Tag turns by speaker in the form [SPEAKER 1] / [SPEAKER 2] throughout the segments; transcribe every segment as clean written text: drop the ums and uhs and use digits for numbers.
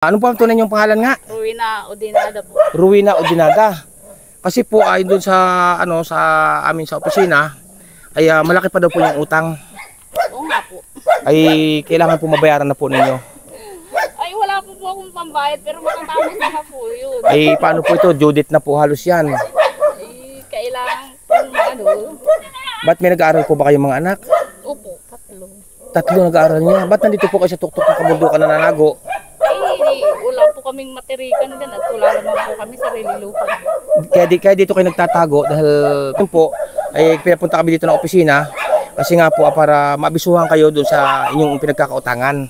[SPEAKER 1] Ano po ang tunay niyong pangalan nga?
[SPEAKER 2] Ruina Odinada po.
[SPEAKER 1] Ruina Odinada. Kasi po ay doon sa sa amin sa opisina ay malaki pa daw po yung utang.
[SPEAKER 2] Oo nga po.
[SPEAKER 1] Ay kailangan po mabayaran na po ninyo.
[SPEAKER 2] Ay wala po akong pambayad pero matatapos na po yun.
[SPEAKER 1] Ay paano po ito? Due date na po halos yan.
[SPEAKER 2] Ay kailangan po
[SPEAKER 1] Ba't may nag-aaral po ba kayong mga anak?
[SPEAKER 2] Opo, tatlo.
[SPEAKER 1] Tatlo nag-aaral niya. Ba't nandito po kayo sa tuktok ng kabundukan na nanago?
[SPEAKER 2] Ay wala po kaming matirikan din at wala naman po kami sarili lupa.
[SPEAKER 1] Kaya dito kayo nagtatago dahil po ay pinapunta kami dito ng opisina kasi nga po para maabisuhan kayo doon sa inyong pinagkakautangan.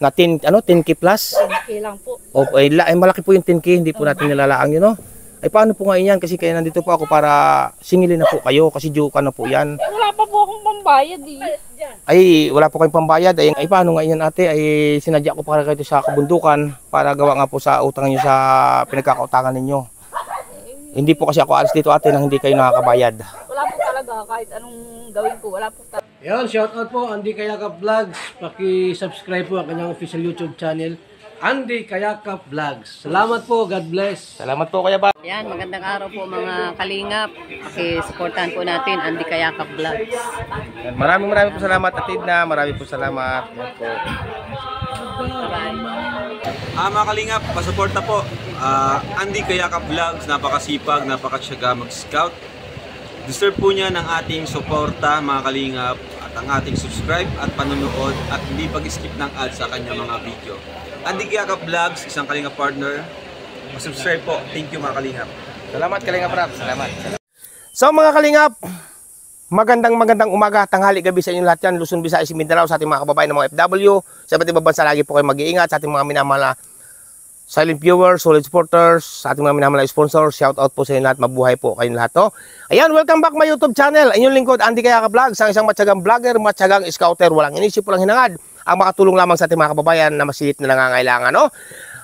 [SPEAKER 1] Na 10K plus?
[SPEAKER 2] 10K lang po.
[SPEAKER 1] O, ay malaki po yung 10K, hindi po natin nilalaang yun, no? Ay paano po ngayon yan? Kasi kaya nandito po ako para singilin na po kayo kasi due ka na po yan.
[SPEAKER 2] Wala pa po akong pambayad
[SPEAKER 1] Ay wala po kayong pambayad. Ay paano ngayon ate? Ay sinadya ko para kayo sa kabundukan para gawa nga po sa utang niyo sa pinagkakautangan ninyo. Hindi po kasi ako alis dito ate nang hindi kayo nakakabayad.
[SPEAKER 2] Wala po talaga kahit anong gawin ko. Wala po talaga.
[SPEAKER 3] Yan, shoutout po Andy Kayakap Vlogs. Paki-subscribe po ang kanyang official YouTube channel, Andy Kayakap Vlogs. Salamat po, God bless.
[SPEAKER 1] Salamat po Kuya Bob.
[SPEAKER 4] Yan, magandang araw po mga kalingap. Paki-supportahan po natin Andy Kayakap Vlogs.
[SPEAKER 1] Maraming po salamat atid na. Maraming po salamat. Yan po.
[SPEAKER 5] Mga kalingap, pasuporta po. Andy Kayakap Vlogs, napakasipag, napakasyaga mag-scout. Deserve po niya ng ating suporta mga kalingap at ang ating subscribe at panonood at hindi pag-skip ng ads sa kanya mga video. Andy Kayakap Vlogs, isang kalingap partner. Subscribe po. Thank you mga kalingap.
[SPEAKER 1] Salamat Kalingap Rap. Salamat. So mga kalingap, magandang umaga, tanghali, gabi sa inyo lahat yan. Luzon, Visayas, Mindanao, sa ating mga kababayan ng mga FW. Sa iba't ibang bansa lagi po kayo mag-iingat. Sa ating mga minamahal na silent viewers, solid supporters, sa ating mga minamahal na sponsors, shout out po sa inyo lahat. Mabuhay po kayong lahat. No? Ayan, welcome back my YouTube channel. Inyong lingkod, Andy Kayakap Vlogs, ang isang matyagang vlogger, matyagang scouter, walang inisip, walang hinangad. Ang makatulong lamang sa ating mga kababayan na masilit na nangangailangan. No?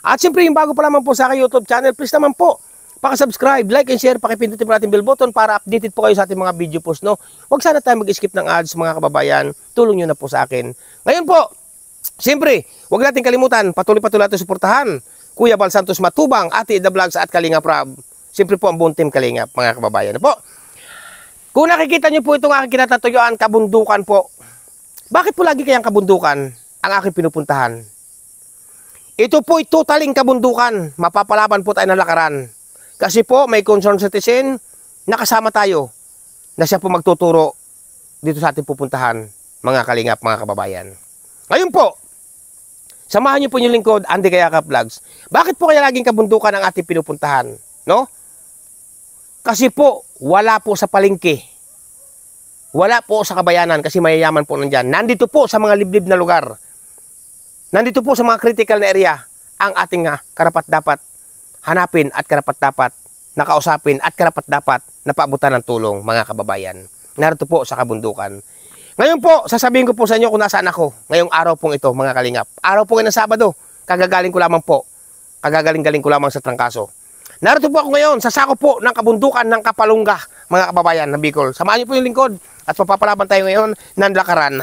[SPEAKER 1] At siyempre, yung bago pa lamang po sa aking YouTube channel, please naman po, paki-subscribe, like and share, pakipindutin po natin bell button para updated po kayo sa ating mga video post. No? Huwag sana tayo mag-skip ng ads mga kababayan. Tulong nyo na po sa akin. Ngayon po, siyempre, huwag natin kalimutan, patuloy natin suportahan Kuya Bal Santos Matubang, Ate Ida Vlogs at Kalingap Rab. Siyempre po ang buong team Kalingap, mga kababayan. Po. Kung nakikita nyo po itong aking kinatatuyuan, kabundukan po. Bakit po lagi kayang kabundukan ang aking pinupuntahan? Ito po ay totaling kabundukan. Mapapalaban po tayo ng lakaran. Kasi po may concerned citizen na kasama tayo na siya po magtuturo dito sa ating pupuntahan, mga Kalingap, mga kababayan. Ngayon po, samahan niyo po yung lingkod, Andy Kayakap Vlogs. Bakit po kaya laging kabundukan ang ating pinupuntahan? No? Kasi po, wala po sa palengke. Wala po sa kabayanan kasi mayayaman po nandyan. Nandito po sa mga liblib na lugar. Nandito po sa mga critical na area ang ating karapat-dapat hanapin at karapat-dapat nakausapin at karapat-dapat napaabutan ng tulong, mga kababayan. Narito po sa kabundukan. Ngayon po, sasabihin ko po sa inyo kung nasaan ako. Ngayong araw pong ito, mga kalingap. Araw po ngayon ng Sabado. Kagagaling ko lamang po. Kagagaling-galing ko lamang sa trangkaso. Narito po ako ngayon sa sako po ng kabundukan ng Kapalungga, mga kababayan ng Bicol. Samahan niyo po yung lingkod at papapalaban tayo ngayon ng lakaran.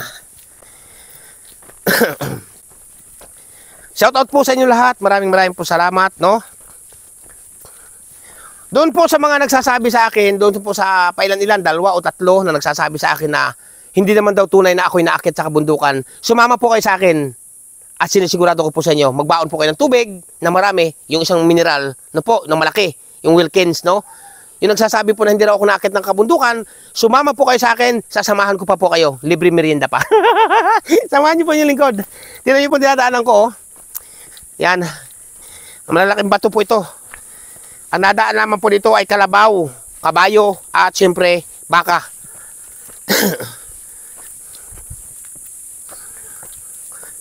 [SPEAKER 1] Shoutout po sa inyo lahat. Maraming po salamat, no? Doon po sa mga nagsasabi sa akin, doon po sa pailan-ilan, 2 o 3 na nagsasabi sa akin na hindi naman daw tunay na ako'y naakit sa kabundukan. Sumama po kayo sa akin at sinisigurado ko po sa inyo, magbaon po kayo ng tubig na marami, yung isang mineral na po, na malaki, yung Wilkins, no? Yung nagsasabi po na hindi raw ako naakit ng kabundukan, sumama po kayo sa akin, sasamahan ko pa po kayo, libre merienda pa. Samahan niyo po yung lingkod. Tingnan niyo po dinadaanan ko, oh. Yan, malalaking bato po ito. Ang nadaan naman po dito ay kalabaw, kabayo, at siyempre, baka.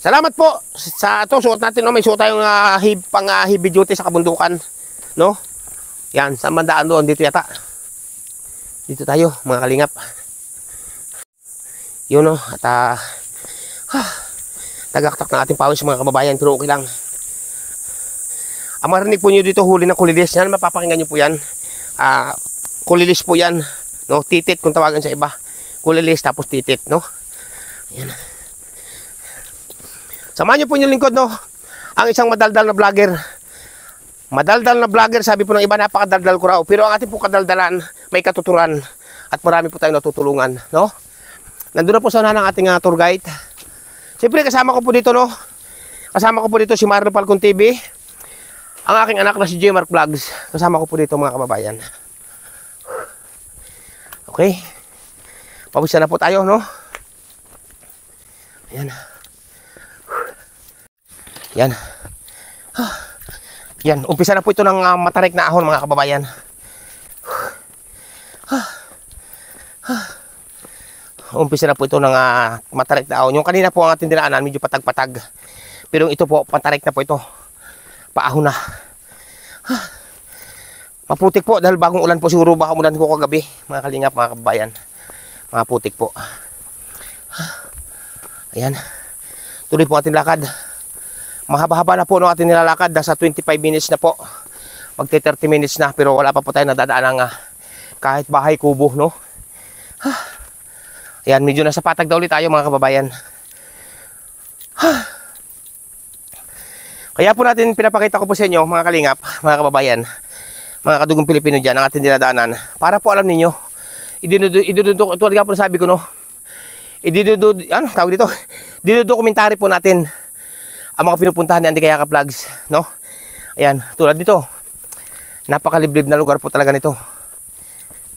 [SPEAKER 1] Salamat po sa ito. Suot natin, no? May suot tayong pang heavy duty sa kabundukan. No? Yan, saan bandaan doon? Dito yata. Dito tayo, mga kalingap. Yun, no? At tagaktak ng ating pawis mga kababayan. Pero okay lang. Ang marinig po nyo dito, huli ng kulilis. Yan, mapapakinggan nyo po yan. Kulilis po yan. No? Titit kung tawagan sa iba. Kulilis tapos titit. No? Yan. Samahan niyo po yung lingkod, no? ang isang madaldal na vlogger. Madaldal na vlogger, sabi po ng iba, napakadaldal ko raw. Pero ang ating po kadaldalan, may katuturan at marami po tayong natutulungan, no? Nandun na po sa unahan ng ating tour guide. Siyempre, kasama ko po dito, no? Kasama ko po dito si Marlo Falcon TV. Ang aking anak na si J. Mark Vlogs. Kasama ko po dito, mga kababayan. Okay. Pawisan na po tayo, no? Ayan. Yan. Yan, umpisa na po ito ng matarik na ahon, mga kababayan. Umpisa na po ito ng matarik na ahon. Yung kanina po ang ating dinaanan, medyo patag-patag. Pero ito po, patarik na po ito. Paahon na. Maputik po dahil bagong ulan po siguro, baka umulan ko kagabi, mga kalingap, mga kababayan. Mga putik po. Ayan. Tuloy po ating lakad. Mahaba-haba na po no ating nilalakad. Nasa 25 minutes na po. Magti 30 minutes na. Pero wala pa po tayo nadadaan ng kahit bahay kubo, no? Ayan, medyo nasa patag daw ulit tayo, mga kababayan. Kaya po natin pinapakita ko po sa inyo, mga kalingap, mga kababayan, mga kadugong Pilipino dyan, ang ating dinadaanan. Para po alam ninyo, idududok, ito nga po sabi ko, no? Dinudokumentary po natin ang mga pinupuntahan ni Andy Kayakap Vlogs, no? Ayan, tulad dito. Napakaliblib na lugar po talaga nito.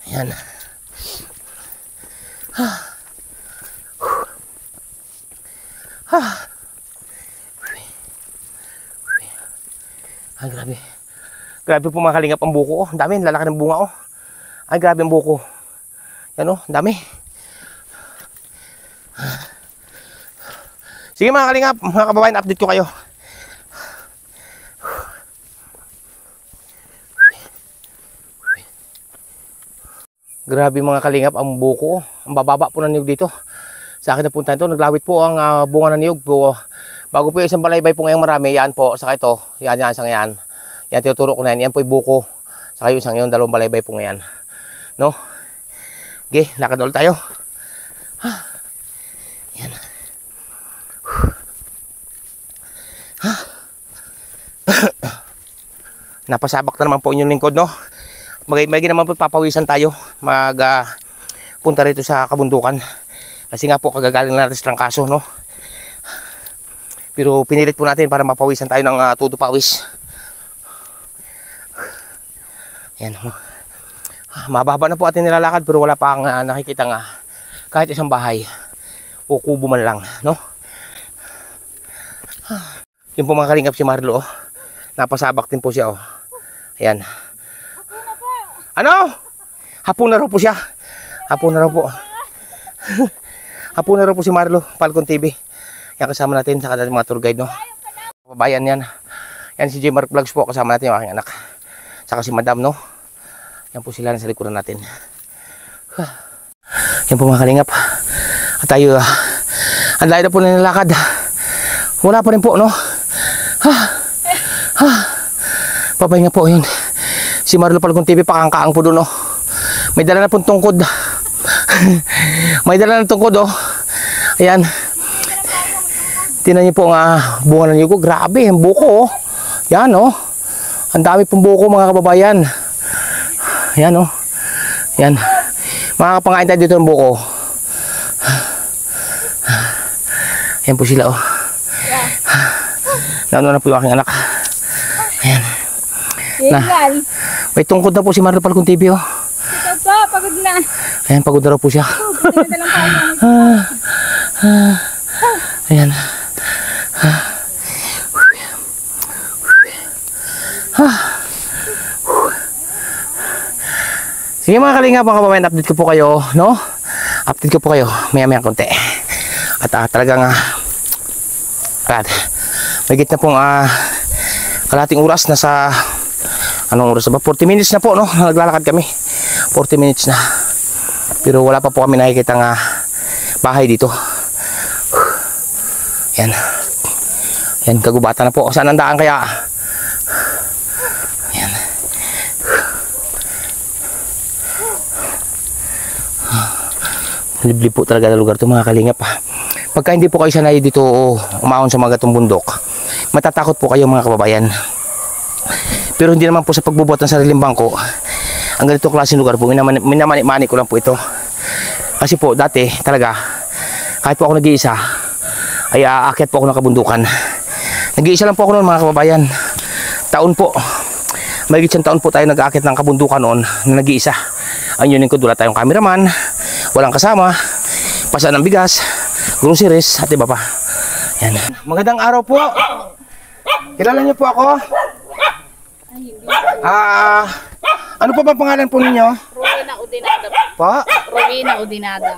[SPEAKER 1] Ayan. Ay, grabe. Grabe po, mga kalingap, ang buko. Ang dami, lalaki ng bunga, oh. Ay, grabe ang buko. Yan, oh, ang dami. Sige, mga kalingap, mga kababayan, update ko kayo. Grabe, mga kalingap, ang buko. Ang bababa po ng niyog dito. Sa akin na punta ito, naglawit po ang bunga ng niyog po. Bago po yung isang balaybay po ngayong marami, yan po, saka ito, yan, isang yan. Yan, tinuturo ko na yan, yan po yung buko. Saka yung isang yun, dalawang balaybay po ngayon. No? Okay, lakad ulit tayo. Yan. Napasabak na naman po inyong lingkod, no? May naman po papawisan tayo punta rito sa kabundukan. Kasi nga po kagagaling natin sa trangkaso, no? Pero pinilit po natin para mapawisan tayo ng todo pawis. Yan, mababa na po ating nilalakad pero wala pa ang nakikita nga kahit isang bahay o kubo man lang, no? Yung po, mga kalingap, si Marlo, oh. Napasabak din po siya, oh. Ayan. Ano? Hapon na raw po siya. Hapon na raw po. Hapon na raw po si Marlo Falcon TV. Yan, kasama natin sa kadating mga tour guide, no? Kababayan yan. Yan si J. Mark Vlogs po, kasama natin yung aking anak. Saka si Madam, no? Yan po sila nasa likuran natin. Yan po, mga kalingap. At tayo, ang layo na po na nilakad. Wala pa rin po, no? Papahinga po yun. Si Marlo Falcon TV, pakangkaang po doon, no? May dala na pong tungkod. May dala na tungkod, oh. Ayan. Tingnan niyo po nga bunga ng yugo. Grabe, ang buko, oh. Yan, oh. Ang dami pong buko, mga kababayan. Yan, oh. Yan. Makakapangain tayo dito ng buko. Yan po sila, oh. Nauna na po yung aking anak. Ayan. Na, may tungkod na po si Marlo Falcon TV, oh.
[SPEAKER 2] Ito po, pagod na.
[SPEAKER 1] Ayan, pagod na raw po siya. Ayan. Sige, mga kalingap, mga kababayan, update ko po kayo, no? Update ko po kayo maya-maya konti. At talagang may gitna pong kalating oras na sa anong oras ba? 40 minutes na po, no? Naglalakad kami. 40 minutes na. Pero wala pa po kami nakikita nga bahay dito. Yan. Yan, kagubatan na po. Saan ang daan kaya? Yan. Liblib po talaga na lugar ito, mga kalingap. Pagka hindi po kayo sanay dito umahon sa mga gatong bundok, Matatakot po kayo mga kababayan. Pero hindi naman po sa pagbubuhat ng sariling bangko. Ang ganito klaseng lugar po, minamani ko lang po ito. Kasi po dati talaga, kahit po ako nag-iisa, ay aakyat po ako ng kabundukan. Nag-iisa lang po ako noon mga kababayan. Taon po, mahigit siyang taon po tayo nag-aakyat ng kabundukan noon na nag-iisa. Ang yun ko, wala tayong cameraman, walang kasama, pasaan ng bigas, groceries, at iba pa. Yan. Magandang araw po. Kilala niyo po ako? Ano po ba pangalan po ninyo?
[SPEAKER 2] Rowena Udinada po.
[SPEAKER 1] Pa?
[SPEAKER 2] Rowena Udinada.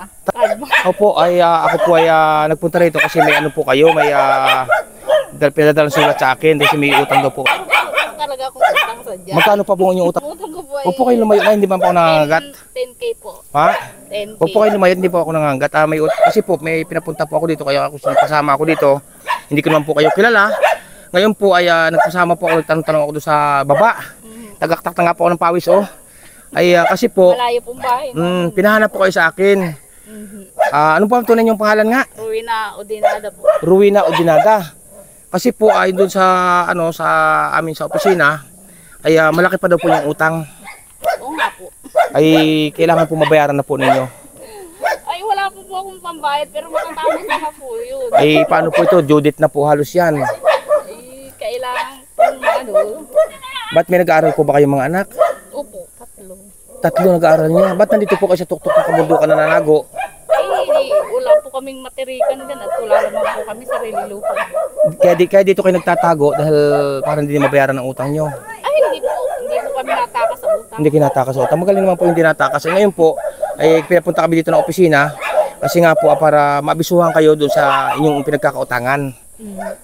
[SPEAKER 1] Opo, ako po ay nagpunta rito kasi may ano po kayo, may pinadalang sulat sa akin kasi may utang daw po.
[SPEAKER 2] Talaga akong utang sadya.
[SPEAKER 1] Magkano pa po ang inyong utang?
[SPEAKER 2] Utang ko po ay
[SPEAKER 1] Opo kayo lumayo na, hindi ba po ako nangangagat?
[SPEAKER 2] 10K po.
[SPEAKER 1] Ha?
[SPEAKER 2] 10K.
[SPEAKER 1] Opo kayo lumayo, hindi po ako nangangagat. Kasi po may pinapunta po ako dito, kaya ako kasama ako dito. Hindi ko naman po kayo kilala. Ngayon po ay nagpasama po ako, nagtanong-tanong ako doon sa baba. Tagaktak na nga po ako ng pawis kasi po,
[SPEAKER 2] Malayo pong bahay.
[SPEAKER 1] pinahanap po kayo sa akin. Ano po ang tunay niyong pangalan nga?
[SPEAKER 2] Rowena Udinada po.
[SPEAKER 1] Rowena Udinada. Kasi po ay doon sa sa amin sa opisina ay malaki pa daw po yung utang.
[SPEAKER 2] Oo nga po.
[SPEAKER 1] Ay kailangan po mabayaran na po ninyo.
[SPEAKER 2] Ay wala po akong pambayad pero matatapos na po yun.
[SPEAKER 1] Ay paano po ito? Due date na po halos yan.
[SPEAKER 2] Ay kailangan pong
[SPEAKER 1] Ba't may nag-aaral po ba kayong mga anak?
[SPEAKER 2] Opo, 3.
[SPEAKER 1] 3 nag-aaral niya. Ba't nandito po kayo sa tuktok ng kabundukan na nanago?
[SPEAKER 2] Ay wala po kaming matirikan dyan at wala naman po kami sarili lupa.
[SPEAKER 1] Kaya dito kayo nagtatago dahil parang hindi mabayaran ang utang nyo.
[SPEAKER 2] Ay hindi po kami natakas sa utang.
[SPEAKER 1] Hindi kinatakas sa utang. Magaling naman po yung dinatakas. Ngayon po ay pinapunta kami dito ng opisina kasi nga po para maabisuhan kayo doon sa inyong pinagkakautangan.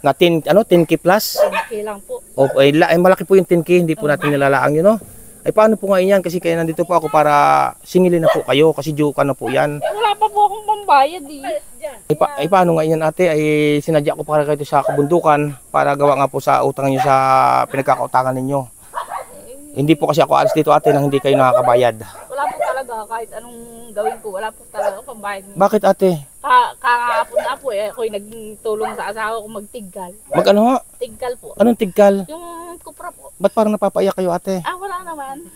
[SPEAKER 1] Na 10K plus?
[SPEAKER 2] 10K lang po.
[SPEAKER 1] Ay malaki po yung 10K, hindi po natin nilalaang yun, no? Ay paano po ngayon yan? Kasi kaya nandito po ako para singilin na po kayo kasi due ka na po yan.
[SPEAKER 2] Wala pa po akong pambayad
[SPEAKER 1] Ay paano ngayon yan ate? Ay sinadya ko para kayo sa kabundukan para gawa nga po sa utang nyo sa pinagkakautangan ninyo. Hindi po kasi ako alis dito ate nang hindi kayo nakakabayad.
[SPEAKER 2] Wala po talaga kahit anong gawin ko. Wala po talaga pambayad.
[SPEAKER 1] Bakit ate?
[SPEAKER 2] Kakahapon na po ako'y nagtulong sa asawa ko magtiggal.
[SPEAKER 1] Mag-ano ho?
[SPEAKER 2] Tiggal po.
[SPEAKER 1] Anong tiggal?
[SPEAKER 2] Yung kupra po.
[SPEAKER 1] Ba't parang napapaiyak kayo ate?
[SPEAKER 2] Wala naman.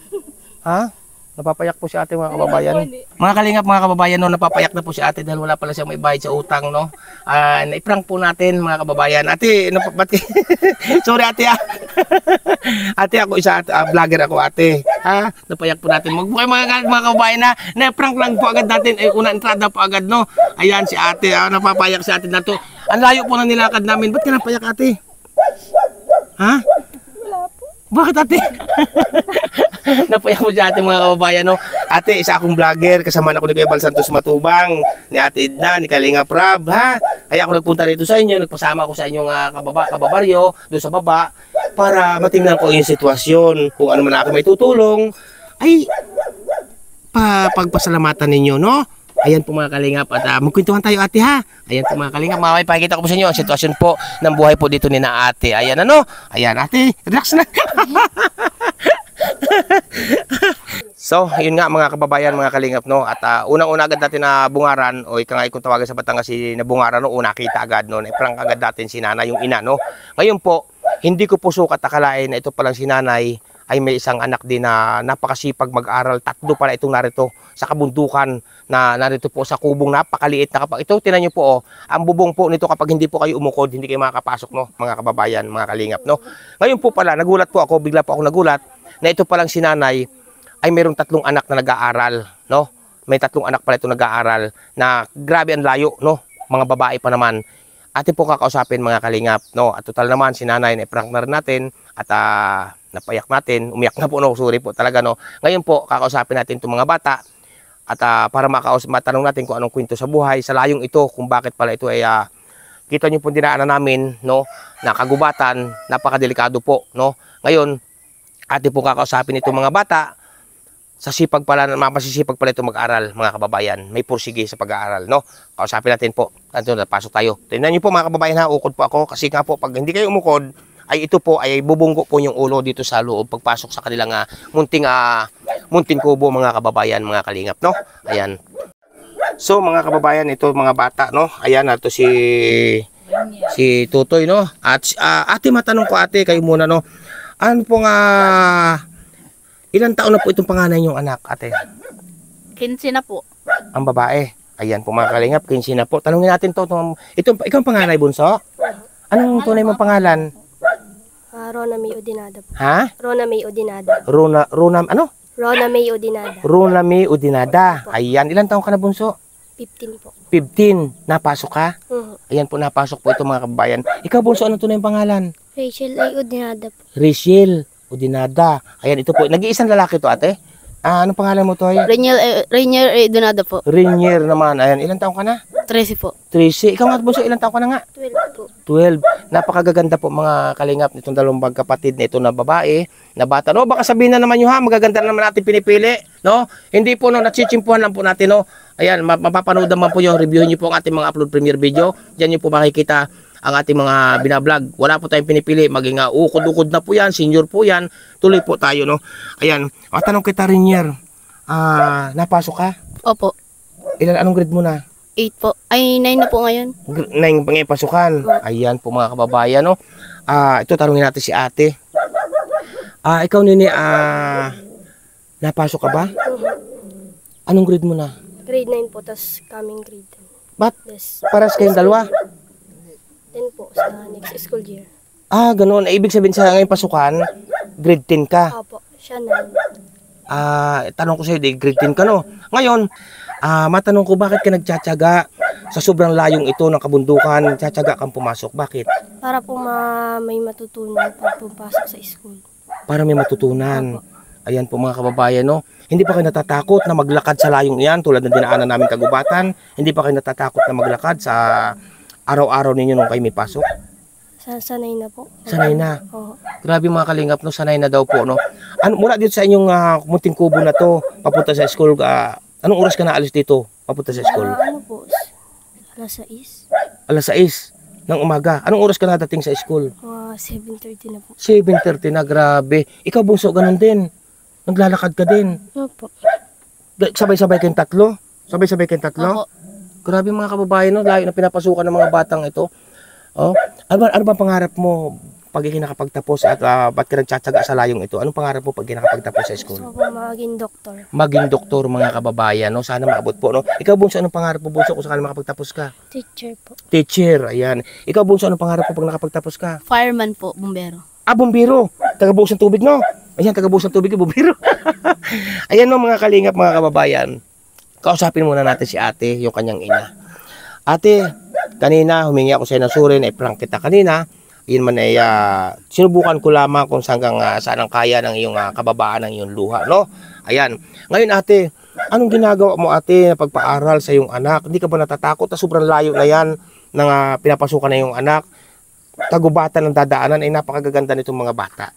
[SPEAKER 1] Ha? Napapayak po si ate mga kababayan.
[SPEAKER 2] Hindi.
[SPEAKER 1] Mga kalingap mga kababayan, no, napapayak na po si ate dahil wala pala siyang may bayad sa utang, no. Naiprank po natin mga kababayan. Ate, sorry ate ate ako vlogger ako ate. Ha? Napayak po natin. Magbuhay mga kababayan na naiprank lang po agad natin. Ay una entrada po agad, no. Ayan si ate, napapayak si ate na to. Ang layo po na nilakad namin. Ba't ka napayak ate? Ha? Bakit ate? Napayak mo siya ate mga kababayan, no? Ate, isa akong vlogger, kasama na ko ni Kuya Bal Santos Matubang, ni Ate Edna, ni Kalinga Prab, ha? Kaya ako nagpunta rito sa inyo, nagpasama ako sa inyong kababaryo, doon sa baba, para matingnan ko yung sitwasyon, kung ano man ako may tutulong, ay pagpasalamatan ninyo, no? Ayan po mga kalingap at magkwentuhan tayo ate ha. Ayan po mga kalingap, mamay pakikita ko po sa inyo ang sitwasyon po ng buhay po dito ni na ate. Ayan ano? Ayan ate, relax na. So, yun nga mga kababayan, mga kalingap, no? At unang-una agad natin na bungaran, o ika nga kung tawagan sa Batangas si nabungaran, no? Una kita agad, no? Prank agad natin si nanay, yung ina, no? Ngayon po, hindi ko po sukat akalain na ito palang si nanay ay may isang anak din na napakasipag mag-aral. 3 pala itong narito sa kabundukan na narito po sa kubong napakaliit na kapag ito, tinan nyo po, ang bubong po nito kapag hindi po kayo umukod, hindi kayo makakapasok, no? Mga kababayan, mga kalingap, no? Ngayon po pala, nagulat po ako, bigla po ako nagulat na ito palang si nanay ay mayroong 3 anak na nag-aaral, no? May 3 anak pala ito nag-aaral na grabe ang layo, no? Mga babae pa naman. Atin po kakausapin mga kalingap, no? At total naman si nanay na prank na rin natin at napayak natin, umiyak na po, no? Sorry po talaga, no? Ngayon po kakausapin natin itong mga bata at para matanong natin kung anong kwento sa buhay sa layong ito, kung bakit pala ito ay kita nyo po dinaanan namin, no? Nakagubatan, napakadelikado po, no? Ngayon atin po kakausapin itong mga bata. Sa sipag pala, mapasisipag pala ito mag-aral, mga kababayan. May pursige sa pag-aaral, no? Kausapin natin po. Ito, napasok tayo. Tingnan nyo po mga kababayan ha, ukod po ako. Kasi nga po, pag hindi kayo umukod, ay ito po, ay bubunggo po yung ulo dito sa loob pagpasok sa kanilang munting kubo, mga kababayan, mga kalingap, no? Ayan. So, mga kababayan, ito mga bata, no? Ayan, ito si Si Tutoy, no? At ate, matanong ko ate, kayo muna, no? Ano pong, ilang taon na po itong panganay niyong anak, ate?
[SPEAKER 2] 15 na po.
[SPEAKER 1] Ang babae. Ayan po mga kalingap, 15 na po. Tanungin natin to. Ikaw ang panganay, bunso? Anong tunay mong pangalan?
[SPEAKER 6] Rona May Udinada po.
[SPEAKER 1] Ha?
[SPEAKER 6] Rona May Udinada.
[SPEAKER 1] Rona, ano?
[SPEAKER 6] Rona May Udinada.
[SPEAKER 1] Rona May Udinada. Ayan, ilang taon ka na, bunso?
[SPEAKER 6] 15 po.
[SPEAKER 1] 15. Napasok ka?
[SPEAKER 6] Mhm.
[SPEAKER 1] Ayan po, napasok po ito mga kababayan. Ikaw, bunso, anong tunay mong pangalan?
[SPEAKER 6] Rachel A. Udinada po.
[SPEAKER 1] Rachel Udinada. Ayan, ito po. Nag-iisang lalaki to, ate? Anong pangalan mo to?
[SPEAKER 6] Rainier A. Udinada po.
[SPEAKER 1] Rainier naman. Ayan, ilang taon ka na?
[SPEAKER 6] 13 po.
[SPEAKER 1] 13. Ikaw nga, bunso, ilang taon ka na nga?
[SPEAKER 6] 12 po.
[SPEAKER 1] 12. Napakagaganda po mga kalingap nitong dalawang magkapatid na ito na babae, na bata. No, baka sabihin na naman nyo ha, magaganda na naman natin pinipili. No? Hindi po, no, nachichimpuhan lang po natin. No? Ayan, mapapanood naman po yung reviewin nyo po ang ating mga upload premiere video. Diyan nyo po makikita ang ating mga binablog. Wala po tayong pinipili. Maging ukod-ukod na po yan, senior po yan. Tuloy po tayo. No? Ayan, tanong kita Rainier, napasok ka?
[SPEAKER 6] Opo.
[SPEAKER 1] Anong grade mo na?
[SPEAKER 6] 8 po. Ay, 9 na po ngayon.
[SPEAKER 1] 9 pangipasukan. Ayan po mga kababayan, no. Ito tanungin natin si ate. Ikaw nini, napasok ka ba? Anong grade mo na?
[SPEAKER 6] Grade 9 po, tas coming grade 10.
[SPEAKER 1] Ba't
[SPEAKER 6] Yes.
[SPEAKER 1] paras kayong dalawa?
[SPEAKER 6] 10 po sa next school year.
[SPEAKER 1] Ganoon. Ibig sabihin sa ngayong pasukan, grade 10 ka.
[SPEAKER 6] Opo. Siya 9.
[SPEAKER 1] Tanong ko sa'yo, grade 10 ka, no? Ngayon, matanong ko, bakit ka nagtsatsaga sa sobrang layong ito ng kabundukan, nagtsatsaga kang pumasok? Bakit?
[SPEAKER 6] Para po may matutunan pag pumapasok sa school.
[SPEAKER 1] Para may matutunan. Ayan po mga kababayan, no? Hindi pa kayo natatakot na maglakad sa layong iyan tulad ng dinaanan namin kagubatan? Hindi pa kayo natatakot na maglakad sa araw-araw ninyo nung kayo may pasok?
[SPEAKER 6] Sanay na po.
[SPEAKER 1] Sanay na.
[SPEAKER 6] Oo.
[SPEAKER 1] Grabe mga kalingap, no? Sanay na daw po, no? Mula dito sa inyong munting kubo na to, papunta sa school, anong oras ka na alis dito, papunta sa school?
[SPEAKER 6] Ano po? Alas 6.
[SPEAKER 1] Alas 6 ng umaga. Anong oras ka nadating sa school?
[SPEAKER 6] 7:30 na po.
[SPEAKER 1] 7:30 na, grabe. Ikaw bunso, ganun din. Naglalakad ka din.
[SPEAKER 6] Opo.
[SPEAKER 1] Sabay-sabay kayong tatlo? Sabay-sabay kayong tatlo?
[SPEAKER 6] Opo.
[SPEAKER 1] Grabe mga kababayan, no? Layo na pinapasukan ng mga batang ito. Oh, ano ba pangarap mo pag nakapagtapos at ba't ka nagtsatsaga sa layong ito? Anong pangarap mo pag nakapagtapos sa school?
[SPEAKER 6] Gusto ko maging doktor.
[SPEAKER 1] Maging doktor mga kababayan, no? Sana maabot po, no? Ikaw bunso, anong pangarap mo bunso kung sakali makapagtapos ka?
[SPEAKER 6] Teacher po.
[SPEAKER 1] Teacher, ayan. Ikaw bunso, anong pangarap mo pag nakapagtapos ka?
[SPEAKER 6] Fireman po, bumbero.
[SPEAKER 1] Bumbiro. Tagabuhos ng tubig, no? Ayan, tagabuhos ng tubig, bumbiro. Ayan, no, mga kalingap, mga kababayan. Kausapin muna natin si ate, yung kanyang ina. Ate, kanina humingi ako sa iyo ng suri, na-prank kita kanina. Yun man ay sinubukan ko lamang kung saan ang kaya ng iyong kababaan ng iyong luha, no? Ayan. Ngayon ate, anong ginagawa mo ate na pagpaaral sa iyong anak? Hindi ka ba natatakot na sobrang layo na yan ng pinapasukan na iyong anak? Tagubatan ng dadaanan ay napakagaganda nitong mga bata.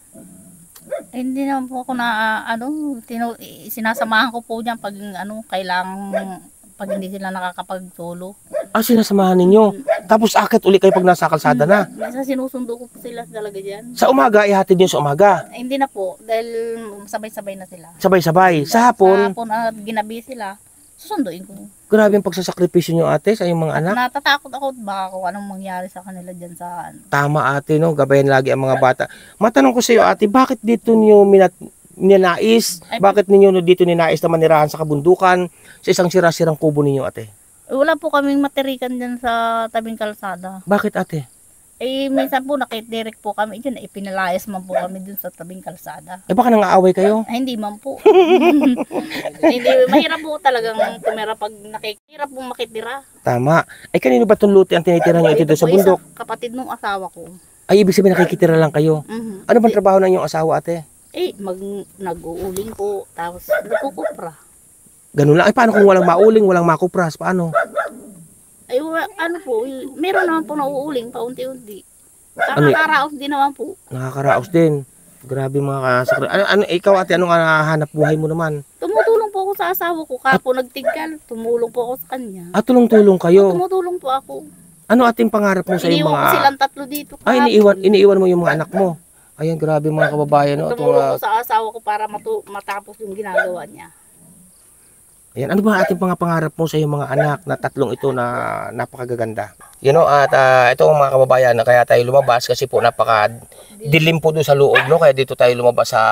[SPEAKER 2] Hindi naman po ako na sinasamahan ko po diyan pag kailangan pag hindi sila nakakapagtolo.
[SPEAKER 1] Sinasamahan ninyo. Tapos akit uli kayo pag nasa kalsada na.
[SPEAKER 2] Minsan sinusundo ko po sila talaga diyan.
[SPEAKER 1] Sa umaga, ihatid niyo sa umaga.
[SPEAKER 2] Hindi na po dahil sabay-sabay na sila.
[SPEAKER 1] Sabay-sabay. Sa
[SPEAKER 2] Sa
[SPEAKER 1] hapon,
[SPEAKER 2] hapon ginabi sila, susunduin ko.
[SPEAKER 1] grabe yung pagsasakripisyo niyo ate sa iyong mga anak.
[SPEAKER 2] Natatakot ako baka kung anong mangyari sa kanila diyan sa
[SPEAKER 1] Tama ate, no? Gabayan lagi ang mga bata. Matanong ko sa iyo ate, bakit dito niyo ninais? Bakit ninyo dito ninais na manirahan sa kabundukan sa isang sira-sirang kubo ninyo ate?
[SPEAKER 2] Wala po kaming matirikan diyan sa tabing kalsada.
[SPEAKER 1] Bakit ate?
[SPEAKER 2] Minsan po nakidirect po kami diyan, pinalayas man po kami dun sa tabing kalsada.
[SPEAKER 1] Baka nangaaway kayo?
[SPEAKER 2] Hindi man po. Hindi, mahirap po talagang tumira pag hirap po makitira.
[SPEAKER 1] Tama. Kanino ba itong luti ang tinitira niyo dito sa
[SPEAKER 2] Po,
[SPEAKER 1] bundok?
[SPEAKER 2] isang kapatid nung asawa ko.
[SPEAKER 1] Ibig sabihin nakikitira lang kayo.
[SPEAKER 2] Mhm.
[SPEAKER 1] Ano bang trabaho ng iyong asawa ate?
[SPEAKER 2] Nag-uuling po, tapos nagkukupra.
[SPEAKER 1] Ganun lang. Paano kung walang mauling, walang makupras? Paano?
[SPEAKER 2] Meron naman po nauuling paunti-unti.
[SPEAKER 1] Ano
[SPEAKER 2] Nakakaraos din naman po.
[SPEAKER 1] Nakakaraos din. Grabe mga kasakri. Ikaw ate, anong hanap buhay mo naman?
[SPEAKER 2] Tumutulong po ako sa asawa ko. Kapo nagtigkal, tumulong po ako sa kanya.
[SPEAKER 1] Tulong-tulong kayo.
[SPEAKER 2] Tumutulong po ako.
[SPEAKER 1] Ano ating pangarap mo sa iyong
[SPEAKER 2] Iniwan ko
[SPEAKER 1] mga...
[SPEAKER 2] silang tatlo dito. kahapon.
[SPEAKER 1] Iniiwan mo yung mga anak mo. Ayan, grabe mga kababayan. No?
[SPEAKER 2] Tumulong ko sa asawa ko para matapos yung ginagawa niya.
[SPEAKER 1] Ayan, ano ba ating mga pangarap mo sa iyong mga anak na tatlong ito na napakagaganda? At ito mga kababayan, na kaya tayo lumabas kasi po napaka-dilim po doon sa loob, no? Kaya dito tayo lumabas sa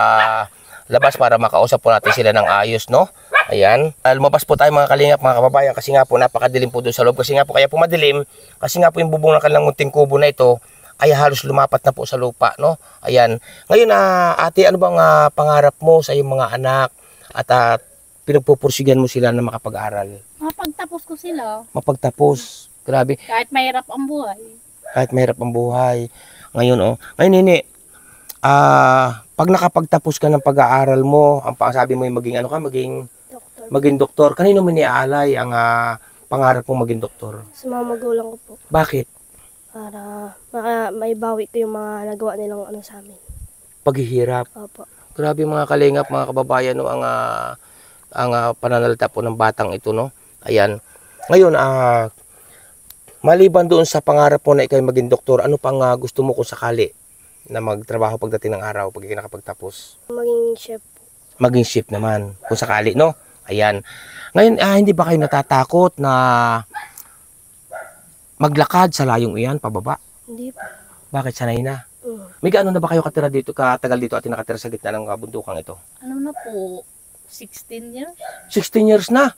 [SPEAKER 1] labas para makausap po natin sila ng ayos, no? Ayan, lumabas po tayo mga kalingap, mga kababayan, kasi nga po napakadilim po doon sa loob. Kasi nga po kaya po madilim, kasi nga po yung bubong ng kanilang munting kubo na ito ay halos lumapat na po sa lupa, no? Ayan, ngayon ate, ano bang pangarap mo sa iyong mga anak at pinagpupursigan mo sila na makapag-aral?
[SPEAKER 2] Mapagtapos ko sila.
[SPEAKER 1] Mapagtapos. Grabe.
[SPEAKER 2] Kahit mahirap ang buhay.
[SPEAKER 1] Kahit mahirap ang buhay. Ngayon, Nini, pag nakapagtapos ka ng pag-aaral mo, ang sabi mo yung maging doktor. Kanino mo niaalay ang pangarap mong maging doktor?
[SPEAKER 6] Sa mga magulang ko po.
[SPEAKER 1] Bakit?
[SPEAKER 6] Para maibawi ko yung mga nagawa nilang ano sa amin.
[SPEAKER 1] Paghihirap.
[SPEAKER 6] Opo.
[SPEAKER 1] Grabe mga kalingap, mga kababayan, no, ang pananalita po ng batang ito, no. Ayan. Ngayon, maliban doon sa pangarap mo na ikaw maging doktor, ano pang gusto mo kung sakali na magtrabaho pagdating ng araw pag nakapagtapos?
[SPEAKER 6] Maging chef.
[SPEAKER 1] Maging chef naman kung sakali, no. Ayan. Ngayon, hindi ba kayo natatakot na maglakad sa layong iyan pababa?
[SPEAKER 6] Hindi po.
[SPEAKER 1] Bakit sanay na? May gaano na ba kayo katagal dito at nakatira sa gitna ng bundukang ito?
[SPEAKER 2] Ano na po, 16 years?
[SPEAKER 1] 16 years na.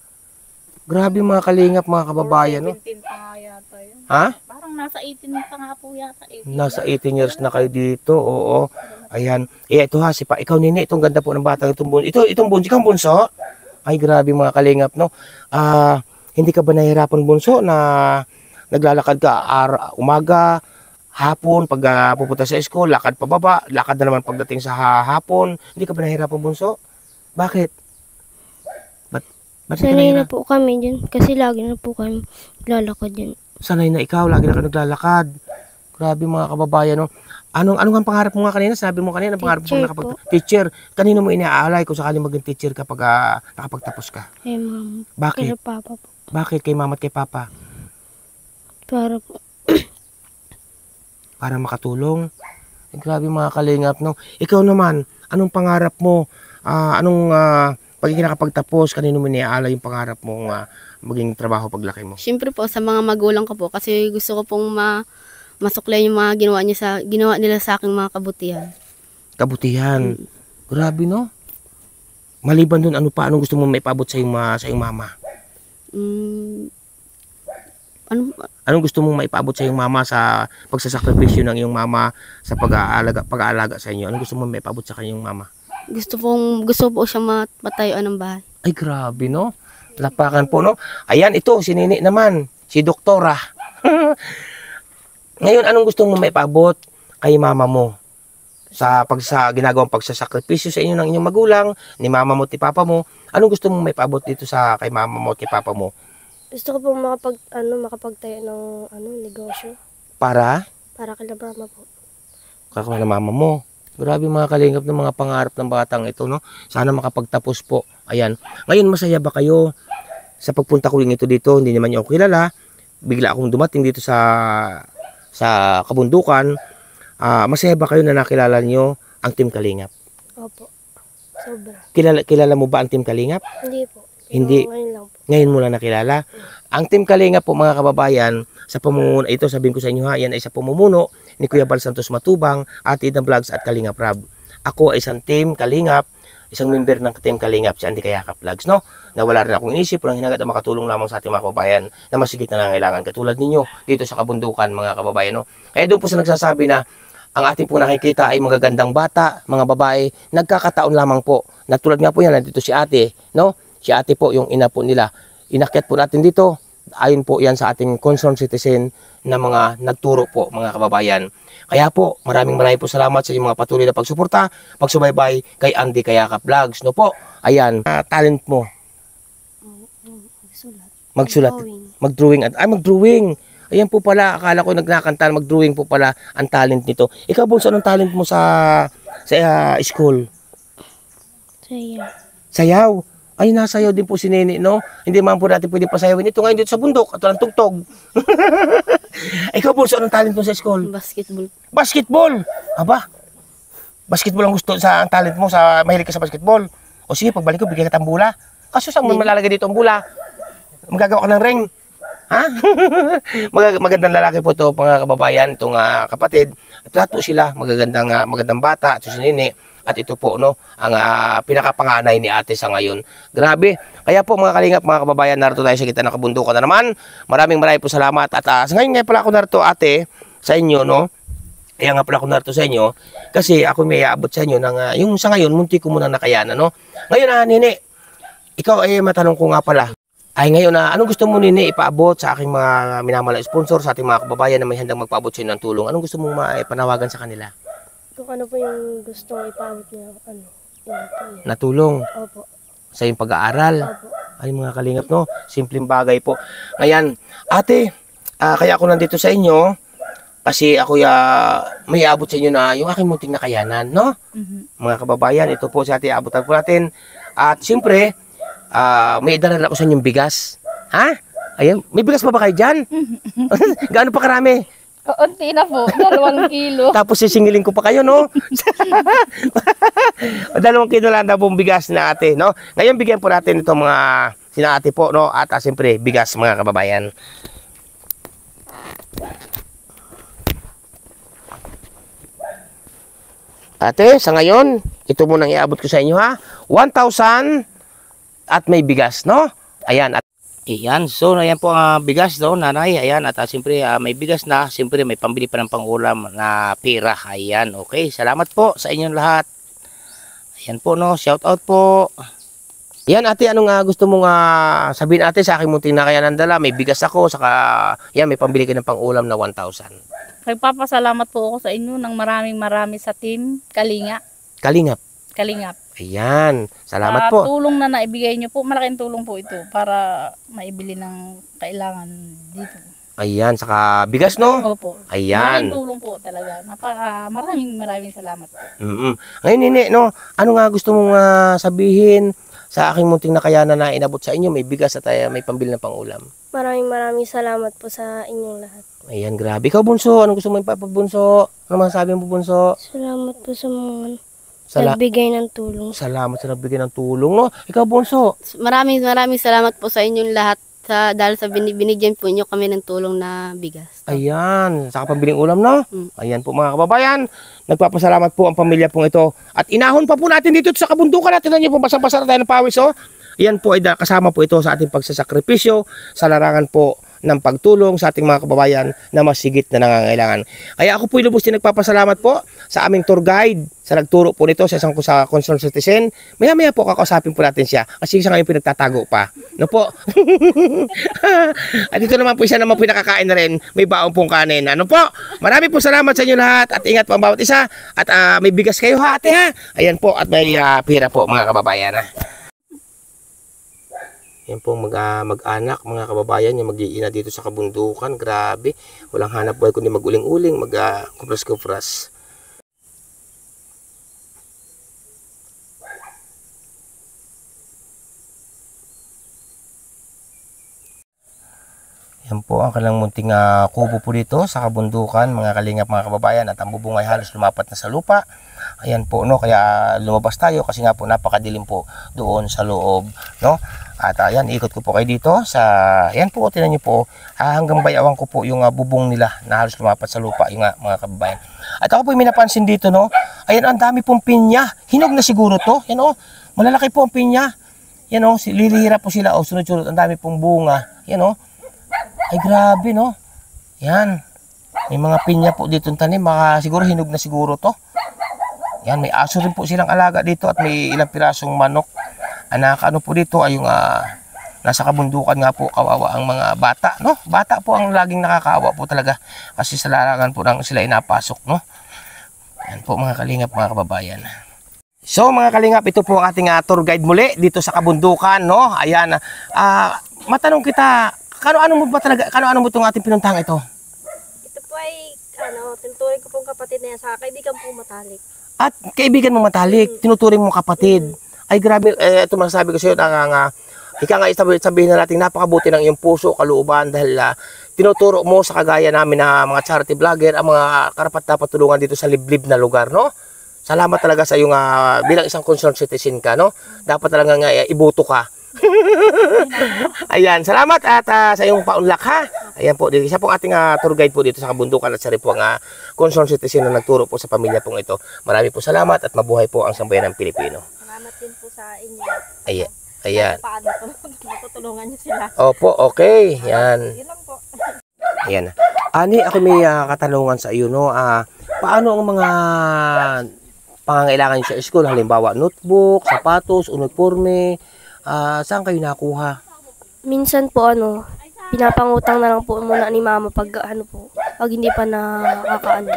[SPEAKER 1] Grabe mga kalingap, mga kababayan, no?
[SPEAKER 2] 17 pa nga yata yun.
[SPEAKER 1] Ha?
[SPEAKER 2] Parang nasa 18 pa nga po yata. 18.
[SPEAKER 1] Nasa 18 years na kayo dito, oo. Ayan. Ito ikaw Nini, itong ganda po ng batang itong bunso. Itong bunso, ikaw bunso? Ay, grabe mga kalingap, no? Hindi ka ba nahihirapan bunso na naglalakad ka umaga, hapon, pag pupunta sa school, lakad pababa, lakad na naman pagdating sa hapon. Hindi ka ba nahihirapan bunso? Bakit? Ba't
[SPEAKER 6] Sanay na po kami dyan. Kasi lagi na po kami naglalakad dyan.
[SPEAKER 1] Sanay na ikaw, lagi na ka naglalakad. Grabe mga kababayan, no? Anong ang pangarap mo nga kanina? Sabi mo kanina, pangarap mo teacher. Kanino mo inaalay kung sakaling maging teacher kapag nakapagtapos ka?
[SPEAKER 6] Kay mama.
[SPEAKER 1] Bakit?
[SPEAKER 6] Kay papa po.
[SPEAKER 1] Bakit kay mama at kay papa?
[SPEAKER 6] Para po.
[SPEAKER 1] Para makatulong. Grabe mga kalingap, no? Ikaw naman, anong pangarap mo? Pag nakapagtapos, kanino mo inaalay yung pangarap mo maging trabaho paglaki mo?
[SPEAKER 7] Siyempre po sa mga magulang ko po kasi gusto ko pong masuklay yung mga ginawa nila sa aking mga kabutihan.
[SPEAKER 1] Kabutihan. Grabe, no? Maliban doon, anong gusto mo maipaabot sa iyong mama? Anong gusto mong maipaabot sa iyong mama sa pagsasakripisyo ng iyong mama sa pag-aalaga sa inyo? Anong gusto mong maipaabot sa kanyang mama?
[SPEAKER 7] Gusto po siya matayuan ng bahay.
[SPEAKER 1] Ay, grabe, no? Lapakan po, no? Ayan, ito, si Nini naman, si Doktora. Ngayon, anong gusto mong maipaabot kay mama mo sa ginagawang pagsasakripisyo sa inyo ng inyong magulang, ni mama mo at ni papa mo? Anong gusto mong maipaabot dito kay mama mo at kay papa mo?
[SPEAKER 6] Gusto ko pong makapagtayo ng negosyo.
[SPEAKER 1] Para
[SPEAKER 6] Kila mama po.
[SPEAKER 1] kakawa ng mama mo. Grabe mga kalingap ng mga pangarap ng batang ito, no? Sana makapagtapos po. Ayan. Ngayon, masaya ba kayo sa pagpunta ko ito dito? Hindi naman niyo ako kilala. Bigla akong dumating dito sa kabundukan. Masaya ba kayo na nakilala niyo ang Team Kalingap?
[SPEAKER 6] Opo. Sobra.
[SPEAKER 1] Kilala mo ba ang Team Kalingap?
[SPEAKER 6] Hindi po.
[SPEAKER 1] Hindi.
[SPEAKER 6] Ngayon lang po.
[SPEAKER 1] Ngayon mo lang nakilala. Ang Team Kalingap po mga kababayan, sa pamumuno, ito sabihin ko sa inyo yan ay sa pamumuno ni Kuya Bal Santos Matubang, Ate Ida Vlogs at Kalingap Rab. Ako ay isang Team Kalingap, isang member ng Team Kalingap, si Andy Kayakap Vlogs, no? Na wala rin akong inisip, walang hinagat na makatulong lamang sa ating mga kababayan na masigit na nangailangan katulad ninyo dito sa kabundukan mga kababayan, no? Kaya doon po sa nagsasabi na ang ating po nakikita ay magagandang bata, mga babae, nagkakataon lamang po. Natulad nga po yan, nandito si ate, no? Si ate po, yung ina po nila. Inakyat po natin dito. Ayon po yan sa ating concerned citizen na mga nagturo po, mga kababayan. Kaya po, maraming po salamat sa inyong mga patuloy na pagsuporta, pagsubaybay kay Andy Kayakap Vlogs. No po, ayan, talent mo. Magsulat. Mag-drawing. Mag-drawing. Ayan po pala, akala ko nagnakanta, mag-drawing po pala ang talent nito. Ikaw po, anong talent mo sa school? Sayaw. Ay, nasayaw din po si Nini, no? Hindi man po natin pwede pasayawin ito ngayon dito sa bundok at walang tugtog. Ikaw po, anong talent mo sa school?
[SPEAKER 7] Basketball.
[SPEAKER 1] Basketball! Aba, basketball ang gusto ang talent mo, mahilig ka sa basketball. O sige, pagbalik ko, bigyan kita ng bola. Kaso saan mo malalagay dito ang bula? Magagawa ka ng ring. Ha? Magandang lalaki po to mga kababayan, itong kapatid. At lahat po sila, magandang bata, ito si Nini. At ito po, no, ang pinakapanganay ni ate sa ngayon. Grabe. Kaya po mga kalingap, mga kababayan, narito tayo sa gitna ng kabundukan na naman. Maraming po salamat. At sa ngayon pala ako narito, ate, sa inyo, no. Kaya nga pala ako narito sa inyo. Kasi ako may aabot sa inyo ng, yung sa ngayon, munti ko muna nakayanan, no. Ngayon, Nini, ikaw ay matanong ko nga pala. Ay ngayon anong gusto mo Nini ipaabot sa aking mga minamahal sponsor, sa ating mga kababayan na may handang magpaabot sa inyo ng tulong? Anong gusto mong maipanawagan sa kanila?
[SPEAKER 6] Kung ano po yung gusto ko ipaabot niya,
[SPEAKER 1] Na tulong?
[SPEAKER 6] Opo.
[SPEAKER 1] Sa iyong pag-aaral?
[SPEAKER 6] Opo.
[SPEAKER 1] Ay mga kalingap, no? Simpleng bagay po. Ngayon, ate, kaya ako nandito sa inyo kasi ako may abot sa inyo na yung aking munting nakayanan, no? Mga kababayan, ito po sa ating abutan po natin. At siyempre, may dala ako sa inyong bigas. Ha? Ayan, may bigas pa ba kayo dyan? Gaano pa karami?
[SPEAKER 2] Unti na po, 2 kilo.
[SPEAKER 1] Tapos sisingilin ko pa kayo, no? 2 kilo lang daw pong bigas na ate, no? Ngayon, bigyan po natin itong mga sina ate po, no? At siyempre, bigas mga kababayan. Ate, sa ngayon, ito munang iabot ko sa inyo, ha? 1,000 at may bigas, no? Ayan, at ayan, so ayan po ang bigas, no, nanay. Ayan, at siyempre may bigas na, siyempre may pambili pa ng pangulam na pera. Ayan, okay, salamat po sa inyong lahat. Ayan po, no, shout out po. Ayan ate, anong gusto mong sabihin ate sa aking munting nakayanan dala? May bigas ako, saka yan, may pambili ka ng pangulam na 1,000.
[SPEAKER 2] Nagpapasalamat po ako sa inyo ng maraming sa team Kalingap.
[SPEAKER 1] Ayan, salamat po.
[SPEAKER 2] Tulong na naibigay nyo po, malaking tulong po ito para maibili ng kailangan dito.
[SPEAKER 1] Ayan, saka bigas, no?
[SPEAKER 2] Opo.
[SPEAKER 1] Ayan.
[SPEAKER 2] Malaking tulong po talaga. Maraming salamat po.
[SPEAKER 1] Ngayon, Nini, no, ano nga gusto mong sabihin sa aking munting nakayanan na inabot sa inyo? May bigas at may pambili ng pangulam.
[SPEAKER 6] Maraming salamat po sa inyong lahat.
[SPEAKER 1] Ayan, grabe. Ikaw, Bunso, anong gusto mong ipapabunso? Ano masasabi mo, Bunso?
[SPEAKER 6] Salamat po sa mga nagbigay ng tulong.
[SPEAKER 1] Salamat sa nagbigay ng tulong, no? Ikaw, Bunso.
[SPEAKER 7] Maraming salamat po sa inyong lahat dahil sa binigyan po inyo kami ng tulong na bigas.
[SPEAKER 1] Ayan, sa pambiling ulam, no? Ayan po mga kababayan, nagpapasalamat po ang pamilya pong ito. At inahon pa po natin dito sa kabundukan natin. Tignan niyo po, basa-basa na tayo ng pawis, oh. Ayan po ay kasama po ito sa ating pagsasakripisyo, sa larangan po ng pagtulong sa ating mga kababayan na masigit na nangangailangan. Kaya ako po lubos din nagpapasalamat po sa aming tour guide sa nagturo po nito sa isang concerned citizen. Maya-maya po kakausapin po natin siya kasi siya ngayon pinagtatago pa. No po? At ito naman po siya naman po nakakain na rin. May baong pong kanin. Ano po? Marami po salamat sa inyo lahat at ingat po ang bawat isa. At may bigas kayo ha ate ha. Ayan po at may pira po mga kababayan ha. Yan po mag-anak, mga kababayan, yung mag-iina dito sa kabundukan. Grabe. Walang hanap buhay kundi mag-uling-uling, mag-kupras-kupras. Yan po ang kanilang munting kubo po dito sa kabundukan, mga kalingap, mga kababayan. At ang bubong ay halos lumapat na sa lupa. Ayan po, no, kaya lumabas tayo kasi nga po napakadilim po doon sa loob, no. At ayan, ikot ko po kayo dito sa, ayan po, tinan niyo po, hanggang bayawan ko po yung bubong nila na halos lumapat sa lupa, yung mga kababayan. At ako po yung minapansin dito, no, ayan, ang dami pong pinya, hinog na siguro to, yan o, malalaki po ang pinya, yan o, lilihira po sila, o, sunod-sunod, ang dami pong bunga, yan o, ay grabe, no, yan, may mga pinya po dito tanim, siguro hinog na siguro to. Yan, may aso rin po silang alaga dito at may ilang pirasong manok. Anak, ano po dito ay yung nasa kabundukan nga po, kawawa ang mga bata, no? Bata po ang laging nakakaawa po talaga kasi sa larangan po nang sila inapasok, no? Yan po mga kalingap, mga kababayan. So mga kalingap, ito po ang ating tour guide muli dito sa kabundukan, no? Ayan, matanong kita, kano-ano mo itong ating pinuntang ito?
[SPEAKER 6] Ito po ay, tinuturing ko pong kapatid na yan sa kaibigan po matalik.
[SPEAKER 1] At kaibigan mo matalik, tinuturing mo kapatid. Ay grabe, ito masasabi ko sa iyo, ika nga sabihin na natin napakabuti ng iyong puso, kalooban dahil tinuturo mo sa kagaya namin na mga charity vlogger ang mga karapat-dapat tulungan dito sa liblib na lugar, no? Salamat talaga sa iyong bilang isang concerned citizen ka, no? Dapat talaga iboto ka Ayan, salamat at sa iyong paunlak ha. Ayan po, isa pong ating tour guide po dito sa kabundukan at siya rin po ang concerned citizen na nagturo po sa pamilya pong ito. Marami po salamat at mabuhay po ang sambayan ng Pilipino.
[SPEAKER 6] Salamat din po sa inyo.
[SPEAKER 1] Ayan. Ayan.
[SPEAKER 6] Paano po? Matutulungan niyo sila.
[SPEAKER 1] Opo, okay. Yan.
[SPEAKER 6] Yun lang po.
[SPEAKER 1] Ayan. Ani, ako may katanungan sa iyo, no? Paano ang mga pangangailangan niyo sa school? Halimbawa, notebook, sapatos, uniforme. Saan kayo nakuha?
[SPEAKER 6] Minsan po pinapangutang na lang po muna ni mama pag pag hindi pa nakakaano.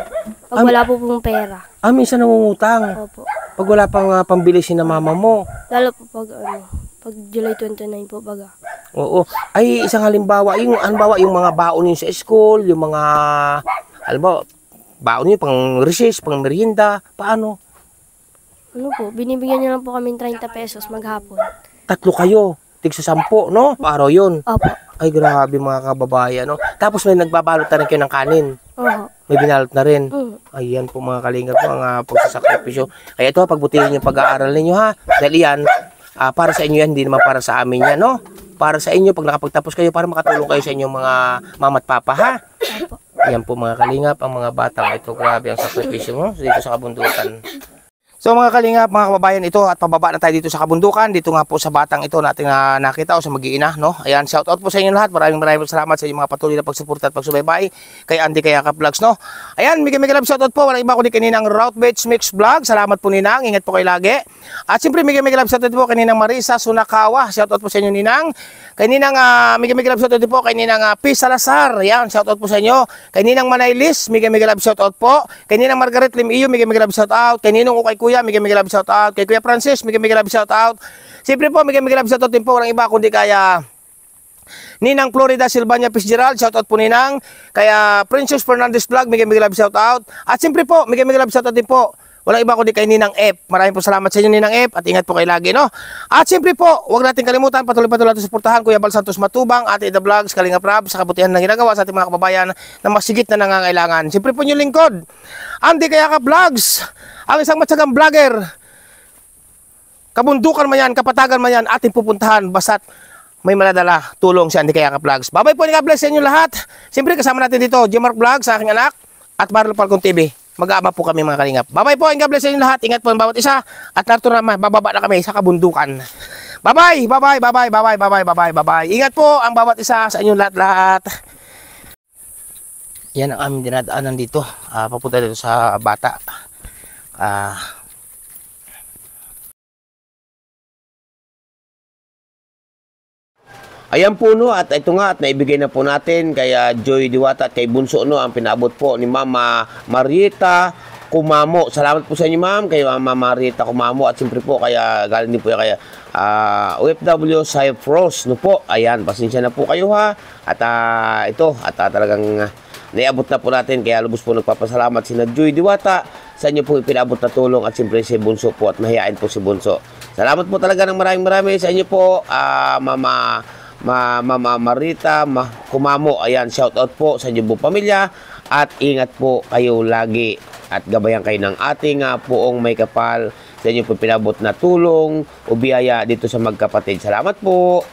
[SPEAKER 6] Pag wala po pong pera.
[SPEAKER 1] Minsan nangungutang.
[SPEAKER 6] Opo.
[SPEAKER 1] Pag wala pang pambili si na mama mo.
[SPEAKER 6] Lalo po pag July 29 po baga.
[SPEAKER 1] Oo. Ay, isang halimbawa, yung mga baon niyo sa school, yung mga, halimbawa, baon niyo pang recess, pang merienda, paano?
[SPEAKER 6] Binibigyan niyo lang po kami 30 pesos maghapon.
[SPEAKER 1] 3 kayo, tig sa 10, no? Araw yun.
[SPEAKER 6] Opo.
[SPEAKER 1] Ay, grabe mga kababayan, no? Tapos may nagbabalot na rin kayo ng kanin.
[SPEAKER 6] Oo.
[SPEAKER 1] May binalot na rin.
[SPEAKER 6] Mm.
[SPEAKER 1] Ayan po mga kalingap po ang pagsasakripisyo. Kaya ito, pagbutihin yung pag-aaral ninyo ha. Dahil yan, para sa inyo yan, hindi naman para sa amin yan, no? Para sa inyo, pag nakapagtapos kayo, para makatulong kayo sa inyong mga mama at papa, ha?
[SPEAKER 6] Opo.
[SPEAKER 1] Yan po mga kalingap, ang mga batang ito, grabe ang sakripisyo mo dito sa kabundukan. So mga kalingap, mga kababayan, ito at pababa na tayo dito sa kabundukan. Dito nga po sa batang ito nating nakita o sa mag-iina, no? Ayan, shout out po sa inyo lahat. Maraming salamat sa inyong mga patuloy na pagsuporta at pagsubaybay kay Andy Kayakap Vlogs, no? Ayan, mega love shout out po. Walang iba kundi kaninang Route Beach Mix Vlog. Salamat po Ninang, ingat po kayo lagi. At siyempre mega love shout out po kaninang Marisa Sunakawa. Shout out po sa inyo Ninang. Kay Ninang mega love shout out po kay Ninang P. Salazar. Ayan, shout out po sa inyo. Kay Ninang Manaylis, mega love shout out po. Kay Ninang Margaret Lim-iyo, mega love shout out. Kay Ninong Ukay Kuya, mega love shout out. Kay Kuya Francis, mega love shout out. Siyempre po, mega love shout out din po. Walang iba kundi kaya Ninang Florida Silvania Fitzgerald, shout out po Ninang. Kaya Princess Fernandez Vlog, mega love shout out. At siyempre po, mega love shout out din po. Walang iba kundi kay Ninang F. Maraming po salamat sa inyo Ninang F at ingat po kayo lagi, no? At siyempre po, huwag natin kalimutan, patuloy natin suportahan Kuya Bal Santos Matubang, Ate Ida Vlogs, Kalingap Rab, sa kabutihan ng ginagawa sa ating mga kababayan na masigit na nangangailangan. Siyempre po yung lingkod, Andy Kayakap Vlogs, ang isang matsagang vlogger. Kabundukan man yan, kapatagan man yan, ating pupuntahan basta't may maladala tulong si Andy Kayakap Vlogs. Bye-bye po, God bless sa inyo lahat. Siyempre kasama natin dito, Jmark Vlogs, sa aking anak, at Marlon Falcon TV. Mag-aama po kami mga kalingap. Bye-bye po, God bless sa inyo lahat. Ingat po ang bawat isa. At narito naman, bababa na kami sa kabundukan. Bye-bye, bye-bye, bye-bye, bye-bye, bye-bye, bye-bye, bye-bye. Ingat po ang bawat isa sa inyong lahat-lahat. Yan ang aming dinadaanan dito. Papunta dito sa bata. Ayan po no, at ito nga at naibigay na po natin kay Joy Diwata at kay Bunso no, ang pinabot po ni Mama Marieta Kumamo. Salamat po sa inyo ma'am, kay Mama Marieta Kumamo at siyempre po kaya galing din po kaya OFW Cyprus no po. Ayan, pasensya na po kayo ha. At ito at talagang naiabot na po natin kaya lubos po nagpapasalamat si Joy Diwata sa inyo po ipinabot na tulong at siyempre si Bunso po at mahihain po si Bunso. Salamat po talaga ng maraming sa inyo po Mama Marita Kumamo. Ayan, shout out po sa inyong buong pamilya at ingat po kayo lagi at gabayan kayo ng ating poong may kapal sa inyong pinabot na tulong o biyaya dito sa magkapatid. Salamat po.